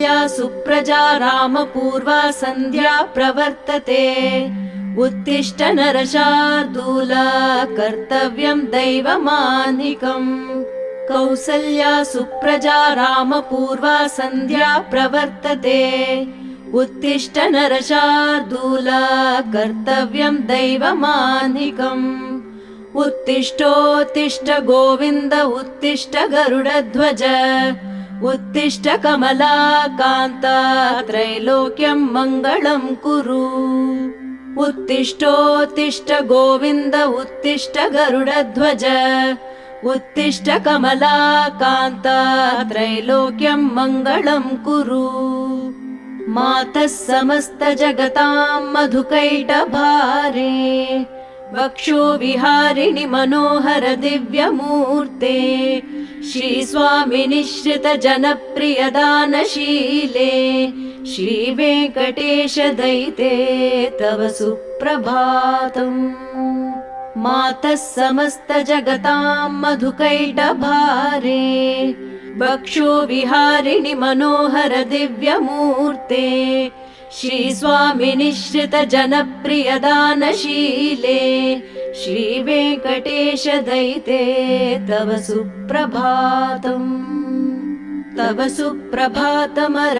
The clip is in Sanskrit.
सुप्रजा रामपूर्वा सन्ध्या प्रवर्तते। उत्तिष्ठ नरशार्दूल कर्तव्यं दैवमान्निकम्। कौसल्या सुप्रजा रामपूर्वा सन्ध्या प्रवर्तते। उत्तिष्ठ नरशार्दूल कर्तव्यं दैवमान्निकम्। उत्तिष्ठोत्तिष्ठ गोविन्द उत्तिष्ठ गरुडध्वज। उत्तिष्ठ कमलाकान्त त्रैलोक्यं मङ्गलं कुरु। उत्तिष्ठोत्तिष्ठ गोविन्द उत्तिष्ठ गरुडध्वज। उत्तिष्ठ कमलाकान्त त्रैलोक्यं मङ्गलं कुरु। मातः समस्त जगतां मधुकैटभारे। वक्षो विहारिणि मनोहर दिव्यमूर्ते। श्रीस्वामिनि श्रित जनप्रिय दानशीले। श्रीवेङ्कटेश दयिते तव सुप्रभातम्। मातः समस्त जगतां मधुकैटभारे। वक्षो विहारिणि मनोहर दिव्यमूर्ते। श्रीस्वामिनि श्रित जनप्रिय दानशीले। श्रीवेङ्कटेश दयिते तव सुप्रभातम्। तव सुप्रभातम्।